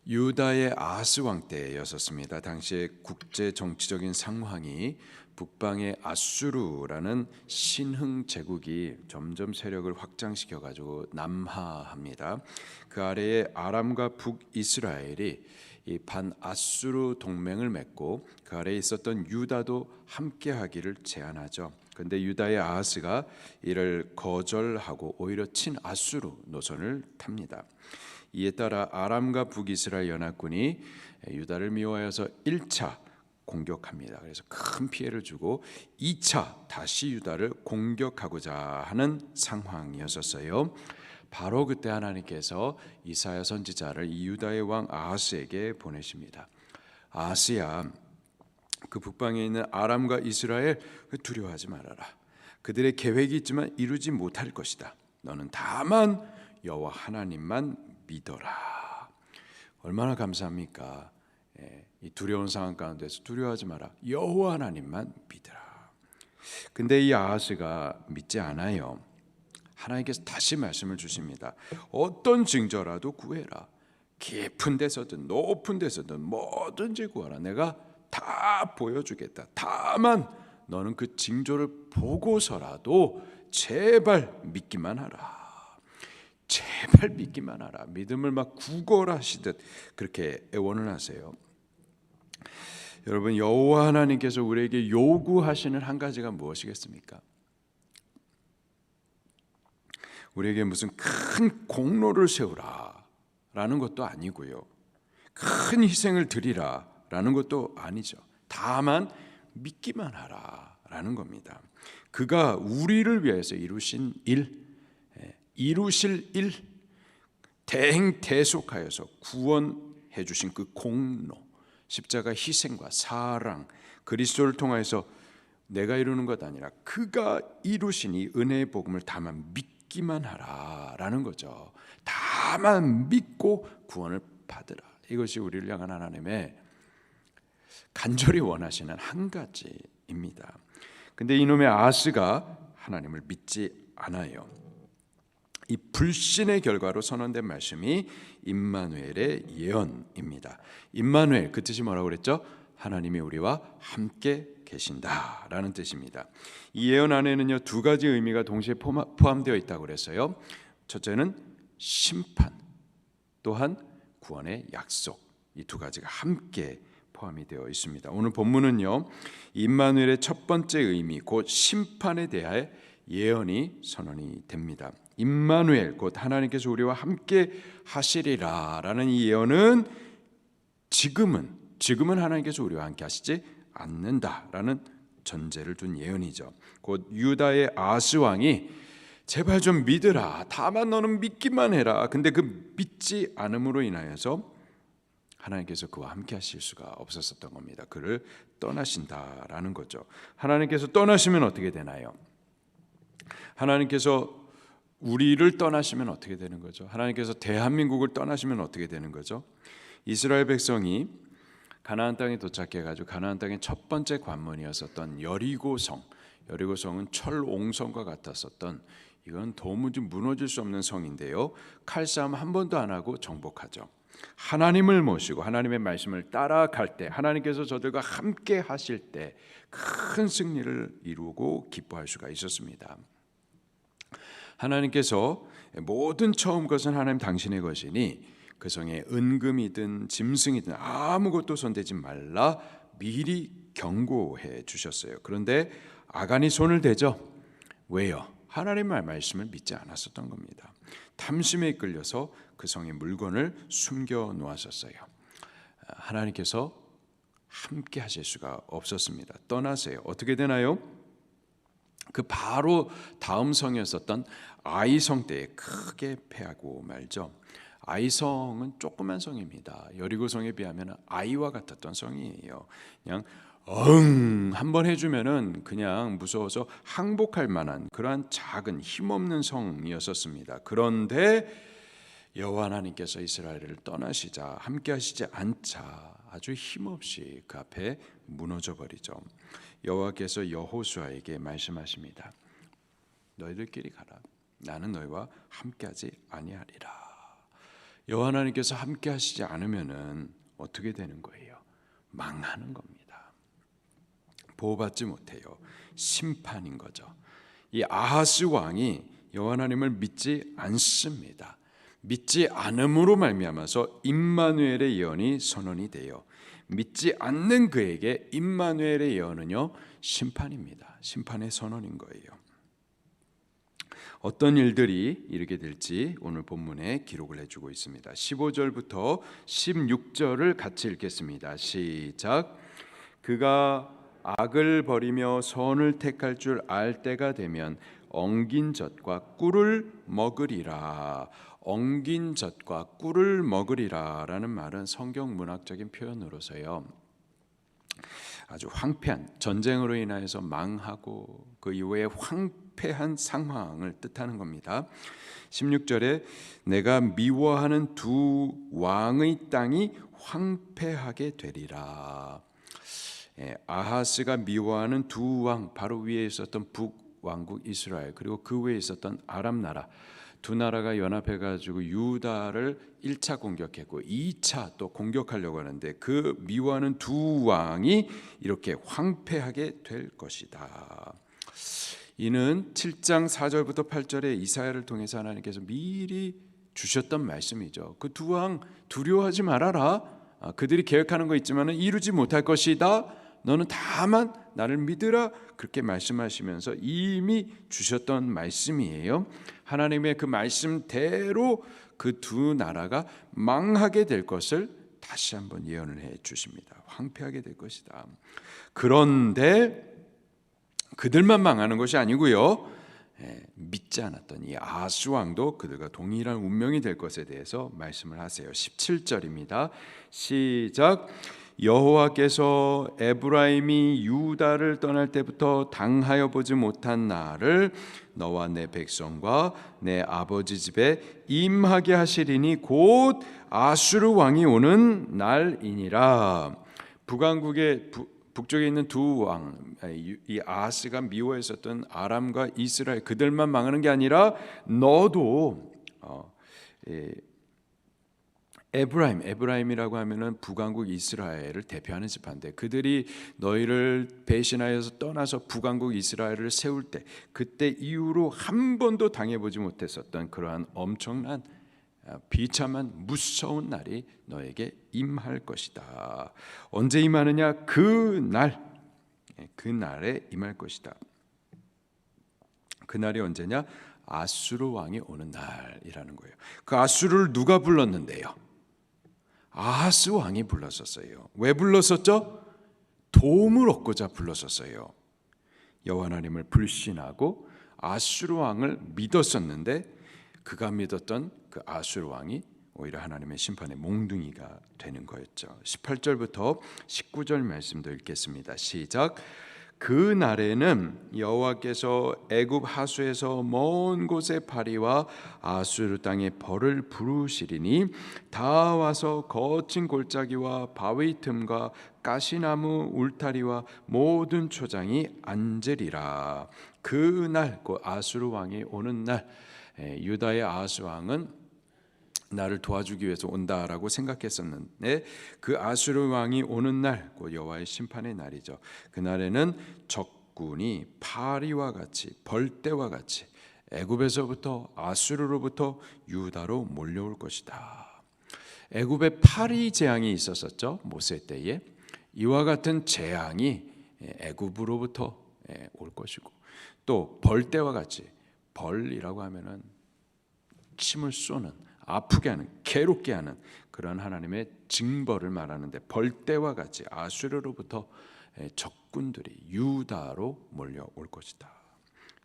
유다의 아하스 왕 때였었습니다. 당시의 국제 정치적인 상황이 북방의 아수르라는 신흥 제국이 점점 세력을 확장시켜 가지고 남하합니다. 그 아래에 아람과 북이스라엘이 이 반아수르 동맹을 맺고 그 아래에 있었던 유다도 함께하기를 제안하죠. 그런데 유다의 아하스가 이를 거절하고 오히려 친아수르 노선을 탑니다. 이에 따라 아람과 북이스라엘 연합군이 유다를 미워하여서 1차 공격합니다. 그래서 큰 피해를 주고 2차 다시 유다를 공격하고자 하는 상황이었어요. 바로 그때 하나님께서 이사야 선지자를 이 유다의 왕 아하스에게 보내십니다. 아하스야, 그 북방에 있는 아람과 이스라엘 두려워하지 말아라. 그들의 계획이 있지만 이루지 못할 것이다. 너는 다만 여호와 하나님만 믿어라. 얼마나 감사합니까? 이 두려운 상황 가운데서 두려워하지 마라. 여호와 하나님만 믿으라. 근데 이 아하스가 믿지 않아요. 하나님께서 다시 말씀을 주십니다. 어떤 징조라도 구해라. 깊은 데서든 높은 데서든 뭐든지 구하라. 내가 다 보여주겠다. 다만 너는 그 징조를 보고서라도 제발 믿기만 하라. 제발 믿기만 하라. 믿음을 막 구걸하시듯 그렇게 애원을 하세요. 여러분, 여호와 하나님께서 우리에게 요구하시는 한 가지가 무엇이겠습니까? 우리에게 무슨 큰 공로를 세우라라는 것도 아니고요, 큰 희생을 드리라라는 것도 아니죠. 다만 믿기만 하라라는 겁니다. 그가 우리를 위해서 이루신 일, 이루실 일, 대행대속하여서 구원해 주신 그 공로, 십자가 희생과 사랑, 그리스도를 통하여서 내가 이루는 것 아니라 그가 이루신 이 은혜의 복음을 다만 믿기만 하라라는 거죠. 다만 믿고 구원을 받으라. 이것이 우리를 향한 하나님의 간절히 원하시는 한 가지입니다. 근데 이놈의 아하스가 하나님을 믿지 않아요. 이 불신의 결과로 선언된 말씀이 임마누엘의 예언입니다. 임마누엘, 그 뜻이 뭐라고 그랬죠? 하나님이 우리와 함께 계신다라는 뜻입니다. 이 예언 안에는요, 두 가지 의미가 동시에 포함되어 있다고 그랬어요. 첫째는 심판, 또한 구원의 약속, 이 두 가지가 함께 포함이 되어 있습니다. 오늘 본문은요, 임마누엘의 첫 번째 의미, 곧 심판에 대하여 예언이 선언이 됩니다. 임마누엘, 곧 하나님께서 우리와 함께 하시리라라는 이 예언은 지금은 하나님께서 우리와 함께 하시지 않는다라는 전제를 둔 예언이죠. 곧 유다의 아하스 왕이 제발 좀 믿으라. 다만 너는 믿기만 해라. 근데 그 믿지 않음으로 인하여서 하나님께서 그와 함께 하실 수가 없었던 겁니다. 그를 떠나신다라는 거죠. 하나님께서 떠나시면 어떻게 되나요? 하나님께서 우리를 떠나시면 어떻게 되는 거죠? 하나님께서 대한민국을 떠나시면 어떻게 되는 거죠? 이스라엘 백성이 가나안 땅에 도착해 가지고 가나안 땅의 첫 번째 관문이었었던 여리고성, 여리고성은 철옹성과 같았었던, 이건 도무지 무너질 수 없는 성인데요, 칼싸움 한 번도 안 하고 정복하죠. 하나님을 모시고 하나님의 말씀을 따라갈 때, 하나님께서 저들과 함께 하실 때 큰 승리를 이루고 기뻐할 수가 있었습니다. 하나님께서 모든 처음 것은 하나님 당신의 것이니 그 성에 은금이든 짐승이든 아무것도 손대지 말라 미리 경고해 주셨어요. 그런데 아간이 손을 대죠. 왜요? 하나님의 말씀을 믿지 않았었던 겁니다. 탐심에 이끌려서 그 성의 물건을 숨겨 놓았었어요. 하나님께서 함께 하실 수가 없었습니다. 떠나세요. 어떻게 되나요? 그 바로 다음 성이었었던 아이성 때에 크게 패하고 말죠. 아이성은 조그만 성입니다. 여리고성에 비하면 아이와 같았던 성이에요. 그냥 한번 해주면은 그냥 무서워서 항복할 만한 그러한 작은 힘없는 성이었었습니다. 그런데 여호와 하나님께서 이스라엘을 떠나시자, 함께 하시지 않자 아주 힘없이 그 앞에 무너져 버리죠. 여호와께서 여호수아에게 말씀하십니다. 너희들끼리 가라. 나는 너희와 함께하지 아니하리라. 여호와 하나님께서 함께 하시지 않으면은 어떻게 되는 거예요? 망하는 겁니다. 보호받지 못해요. 심판인 거죠. 이 아하스 왕이 여호와 하나님을 믿지 않습니다. 믿지 않음으로 말미암아서 임마누엘의 예언이 선언이 돼요. 믿지 않는 그에게 임마누엘의 예언은요, 심판입니다. 심판의 선언인 거예요. 어떤 일들이 이르게 될지 오늘 본문에 기록을 해주고 있습니다. 15절부터 16절을 같이 읽겠습니다. 시작. 그가 악을 버리며 선을 택할 줄 알 때가 되면 엉긴 젖과 꿀을 먹으리라. 엉긴 젖과 꿀을 먹으리라 라는 말은 성경 문학적인 표현으로서요, 아주 황폐한, 전쟁으로 인하여서 망하고 그 이후에 황폐한 상황을 뜻하는 겁니다. 16절에 내가 미워하는 두 왕의 땅이 황폐하게 되리라. 아하스가 미워하는 두 왕, 바로 위에 있었던 북왕국 이스라엘, 그리고 그 위에 있었던 아람 나라, 두 나라가 연합해가지고 유다를 1차 공격했고 2차 또 공격하려고 하는데, 그 미워하는 두 왕이 이렇게 황폐하게 될 것이다. 이는 7장 4절부터 8절에 이사야를 통해서 하나님께서 미리 주셨던 말씀이죠. 그 두 왕 두려워하지 말아라. 그들이 계획하는 거 있지만 이루지 못할 것이다. 너는 다만 나를 믿으라. 그렇게 말씀하시면서 이미 주셨던 말씀이에요. 하나님의 그 말씀대로 그 두 나라가 망하게 될 것을 다시 한번 예언을 해 주십니다. 황폐하게 될 것이다. 그런데 그들만 망하는 것이 아니고요, 믿지 않았던 이 아하스 왕도 그들과 동일한 운명이 될 것에 대해서 말씀을 하세요. 17절입니다. 시작. 여호와께서 에브라임이 유다를 떠날 때부터 당하여 보지 못한 날을 너와 내 백성과 내 아버지 집에 임하게 하시리니 곧 아수르 왕이 오는 날이니라. 북왕국의 북쪽에 있는 두 왕, 이 아하스가 미워했었던 아람과 이스라엘, 그들만 망하는 게 아니라 너도 에브라임이라고 하면은 북왕국 이스라엘을 대표하는 지파인데, 그들이 너희를 배신하여서 떠나서 북왕국 이스라엘을 세울 때, 그때 이후로 한 번도 당해보지 못했었던 그러한 엄청난 비참한 무서운 날이 너에게 임할 것이다. 언제 임하느냐? 그날에 임할 것이다. 그날이 언제냐? 아수르 왕이 오는 날이라는 거예요. 그 아수르를 누가 불렀는데요? 아하스 왕이 불렀었어요. 왜 불렀었죠? 도움을 얻고자 불렀었어요. 여호와 하나님을 불신하고 아수르 왕을 믿었었는데, 그가 믿었던 그 아수르 왕이 오히려 하나님의 심판의 몽둥이가 되는 거였죠. 18절부터 19절 말씀도 읽겠습니다. 시작. 그 날에는 여호와께서 애굽 하수에서 먼 곳에 파리와 아수르 땅에 벌을 부르시리니 다 와서 거친 골짜기와 바위 틈과 가시나무 울타리와 모든 초장이 앉으리라. 그 날, 그 아수르 왕이 오는 날, 유다의 아하스 왕은 나를 도와주기 위해서 온다라고 생각했었는데, 그 아수르 왕이 오는 날, 그 여호와의 심판의 날이죠. 그 날에는 적군이 파리와 같이, 벌떼와 같이 애굽에서부터, 아수르로부터 유다로 몰려올 것이다. 애굽에 파리 재앙이 있었었죠, 모세 때에. 이와 같은 재앙이 애굽으로부터 올 것이고, 또 벌떼와 같이, 벌이라고 하면은 침을 쏘는, 아프게 하는, 괴롭게 하는 그런 하나님의 징벌을 말하는데, 벌떼와 같이 아수르로부터 적군들이 유다로 몰려올 것이다.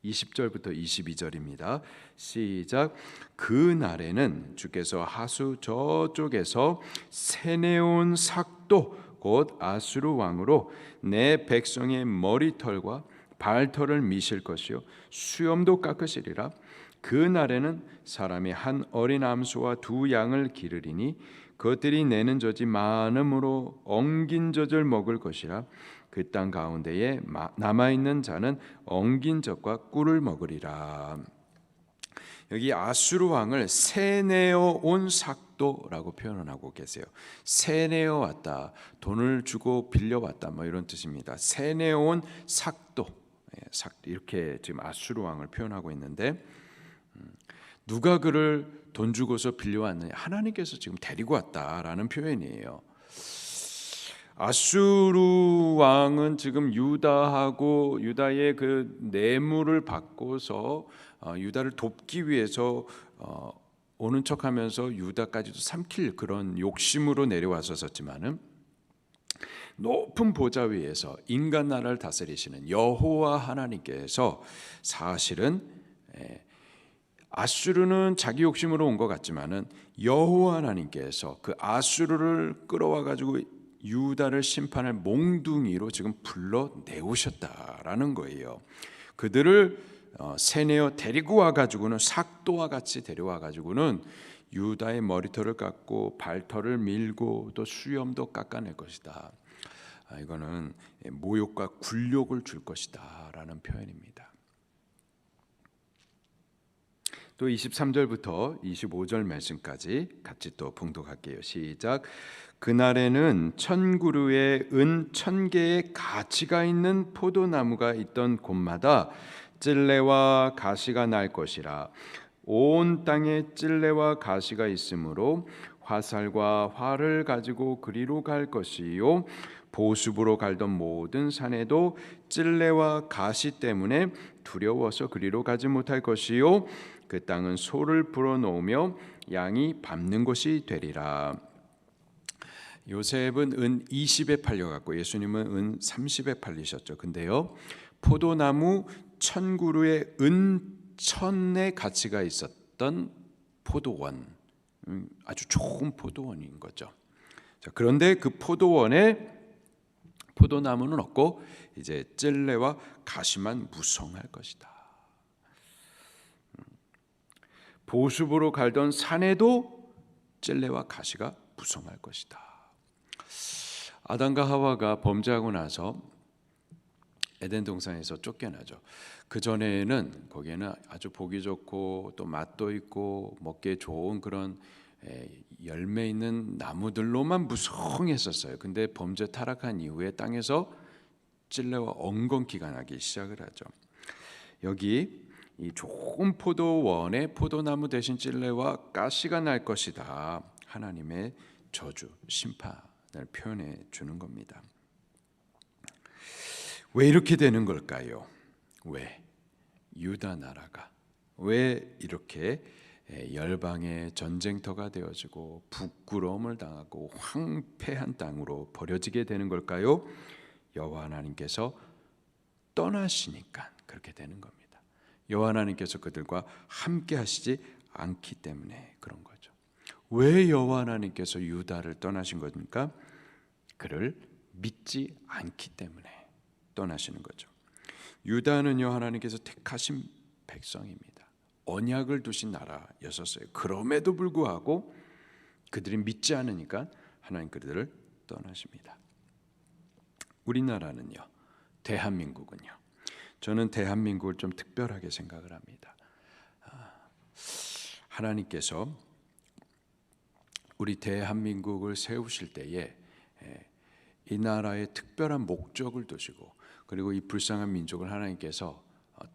20절부터 22절입니다. 시작. 그 날에는 주께서 하수 저쪽에서 세네온 삭도 곧 아수르 왕으로 내 백성의 머리털과 발털을 미실 것이요 수염도 깎으시리라. 그 날에는 사람이 한 어린 암소와 두 양을 기르리니 그것들이 내는 젖이 많음으로 엉긴 젖을 먹을 것이라. 그 땅 가운데에 남아있는 자는 엉긴 젖과 꿀을 먹으리라. 여기 아수르 왕을 세내어 온 삭도라고 표현을 하고 계세요. 세내어 왔다, 돈을 주고 빌려왔다, 뭐 이런 뜻입니다. 세내어 온 삭도, 이렇게 지금 아수르 왕을 표현하고 있는데, 누가 그를 돈 주고서 빌려왔느냐? 하나님께서 지금 데리고 왔다라는 표현이에요. 아수르 왕은 지금 유다하고 유다의 그 뇌물을 받고서 유다를 돕기 위해서 오는 척하면서 유다까지도 삼킬 그런 욕심으로 내려왔었지만은, 높은 보좌 위에서 인간 나라를 다스리시는 여호와 하나님께서 사실은 아수르는 자기 욕심으로 온 것 같지만은 여호와 하나님께서 그 아수르를 끌어와 가지고 유다를 심판할 몽둥이로 지금 불러내오셨다라는 거예요. 그들을 세내어 데리고 와가지고는, 삭도와 같이 데려와가지고는 유다의 머리털을 깎고 발털을 밀고 또 수염도 깎아낼 것이다. 이거는 모욕과 굴욕을 줄 것이다 라는 표현입니다. 또 23절부터 25절 말씀까지 같이 또 봉독할게요. 시작. 그날에는 1000그루의 은 1000개의 가치가 있는 포도나무가 있던 곳마다 찔레와 가시가 날 것이라. 온 땅에 찔레와 가시가 있으므로 화살과 활을 가지고 그리로 갈 것이요, 보습으로 갈던 모든 산에도 찔레와 가시 때문에 두려워서 그리로 가지 못할 것이요, 그 땅은 소를 불어넣으며 양이 밟는 곳이 되리라. 요셉은 은 20에 팔려갔고 예수님은 은 30에 팔리셨죠. 근데요, 포도나무 1000그루의 은 1000의 가치가 있었던 포도원, 아주 좋은 포도원인 거죠. 자, 그런데 그 포도원에 포도나무는 없고 이제 찔레와 가시만 무성할 것이다. 보습으로 갈던 산에도 찔레와 가시가 무성할 것이다. 아담과 하와가 범죄하고 나서 에덴 동산에서 쫓겨나죠. 그 전에는 거기에는 아주 보기 좋고 또 맛도 있고 먹기에 좋은 그런 열매 있는 나무들로만 무성했었어요. 근데 범죄 타락한 이후에 땅에서 찔레와 엉겅퀴가 나기 시작을 하죠. 여기 이 좋은 포도원에 포도나무 대신 찔레와 가시가 날 것이다. 하나님의 저주, 심판을 표현해 주는 겁니다. 왜 이렇게 되는 걸까요? 왜 유다 나라가 왜 이렇게 열방의 전쟁터가 되어지고 부끄러움을 당하고 황폐한 땅으로 버려지게 되는 걸까요? 여호와 하나님께서 떠나시니까 그렇게 되는 겁니다. 여호와 하나님께서 그들과 함께 하시지 않기 때문에 그런 거죠. 왜 여호와 하나님께서 유다를 떠나신 겁니까? 그를 믿지 않기 때문에 떠나시는 거죠. 유다는요, 하나님께서 택하신 백성입니다. 언약을 두신 나라였었어요. 그럼에도 불구하고 그들이 믿지 않으니까 하나님 그들을 떠나십니다. 우리나라는요, 대한민국은요, 저는 대한민국을 좀 특별하게 생각을 합니다. 하나님께서 우리 대한민국을 세우실 때에 이 나라에 특별한 목적을 두시고, 그리고 이 불쌍한 민족을 하나님께서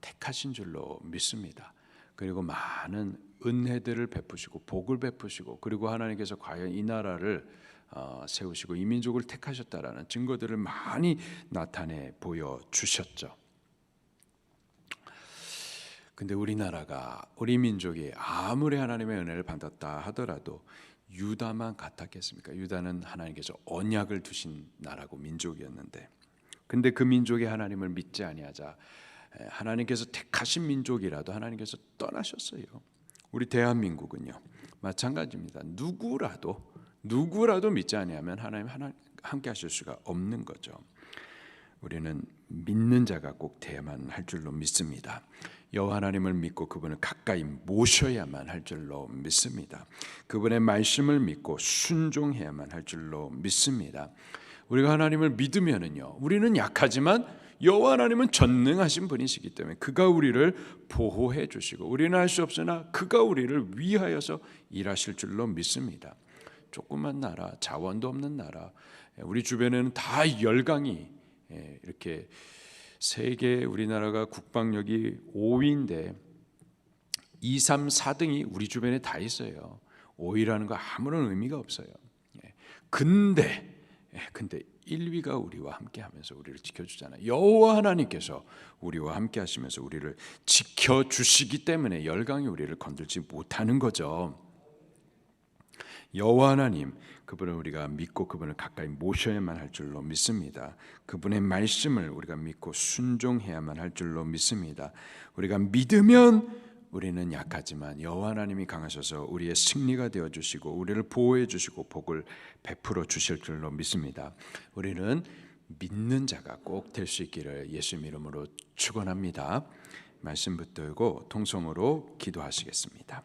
택하신 줄로 믿습니다. 그리고 많은 은혜들을 베푸시고 복을 베푸시고, 그리고 하나님께서 과연 이 나라를 세우시고 이 민족을 택하셨다라는 증거들을 많이 나타내 보여주셨죠. 근데 우리나라가, 우리 민족이 아무리 하나님의 은혜를 받았다 하더라도 유다만 같았겠습니까? 유다는 하나님께서 언약을 두신 나라고 민족이었는데, 근데 그 민족이 하나님을 믿지 아니하자 하나님께서 택하신 민족이라도 하나님께서 떠나셨어요. 우리 대한민국은요, 마찬가지입니다. 누구라도 믿지 아니하면 하나님 함께 하실 수가 없는 거죠. 우리는 믿는 자가 꼭 돼야만 할 줄로 믿습니다. 여호와 하나님을 믿고 그분을 가까이 모셔야만 할 줄로 믿습니다. 그분의 말씀을 믿고 순종해야만 할 줄로 믿습니다. 우리가 하나님을 믿으면은요, 우리는 약하지만 여호와 하나님은 전능하신 분이시기 때문에 그가 우리를 보호해 주시고 우리는 할 수 없으나 그가 우리를 위하여서 일하실 줄로 믿습니다. 조그만 나라, 자원도 없는 나라, 우리 주변에는 다 열강이 이렇게 세계 우리나라가 국방력이 5위인데 2, 3, 4등이 우리 주변에 다 있어요. 5위라는 거 아무런 의미가 없어요. 근데 1위가 우리와 함께하면서 우리를 지켜주잖아요. 여호와 하나님께서 우리와 함께하시면서 우리를 지켜주시기 때문에 열강이 우리를 건들지 못하는 거죠. 여호와 하나님, 그분을 우리가 믿고 그분을 가까이 모셔야만 할 줄로 믿습니다. 그분의 말씀을 우리가 믿고 순종해야만 할 줄로 믿습니다. 우리가 믿으면 우리는 약하지만 여호와 하나님이 강하셔서 우리의 승리가 되어주시고 우리를 보호해 주시고 복을 베풀어 주실 줄로 믿습니다. 우리는 믿는 자가 꼭 될 수 있기를 예수님 이름으로 축원합니다. 말씀 붙들고 통성으로 기도하시겠습니다.